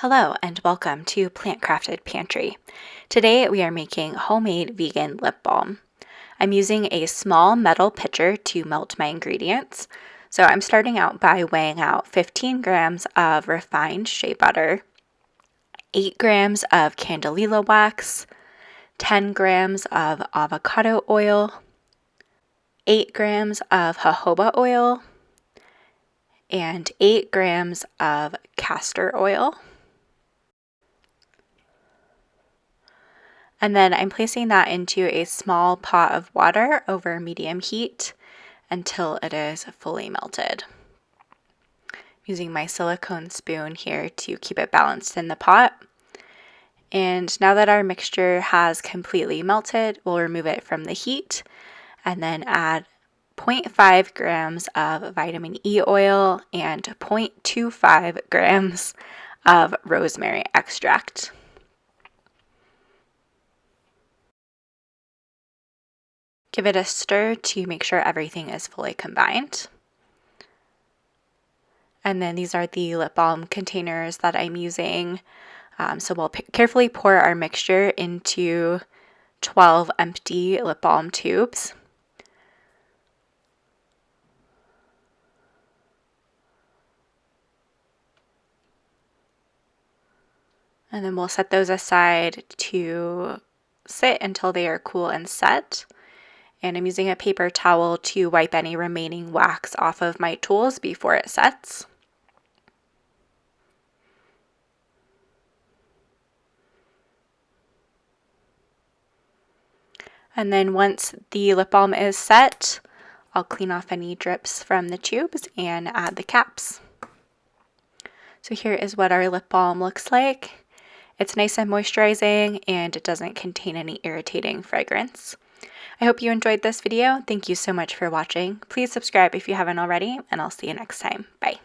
Hello and welcome to Plant Crafted Pantry. Today we are making homemade vegan lip balm. I'm using a small metal pitcher to melt my ingredients. So I'm starting out by weighing out 15 grams of refined shea butter, 8 grams of candelilla wax, 10 grams of avocado oil, 8 grams of jojoba oil, and 8 grams of castor oil. And then I'm placing that into a small pot of water over medium heat until it is fully melted. I'm using my silicone spoon here to keep it balanced in the pot. And now that our mixture has completely melted, we'll remove it from the heat and then add 0.5 grams of vitamin E oil and 0.25 grams of rosemary extract. Give it a stir to make sure everything is fully combined. And then these are the lip balm containers that I'm using. So we'll carefully pour our mixture into 12 empty lip balm tubes. And then we'll set those aside to sit until they are cool and set. And I'm using a paper towel to wipe any remaining wax off of my tools before it sets. And then once the lip balm is set, I'll clean off any drips from the tubes and add the caps. So here is what our lip balm looks like. It's nice and moisturizing and it doesn't contain any irritating fragrance. I hope you enjoyed this video. Thank you so much for watching. Please subscribe if you haven't already, and I'll see you next time. Bye.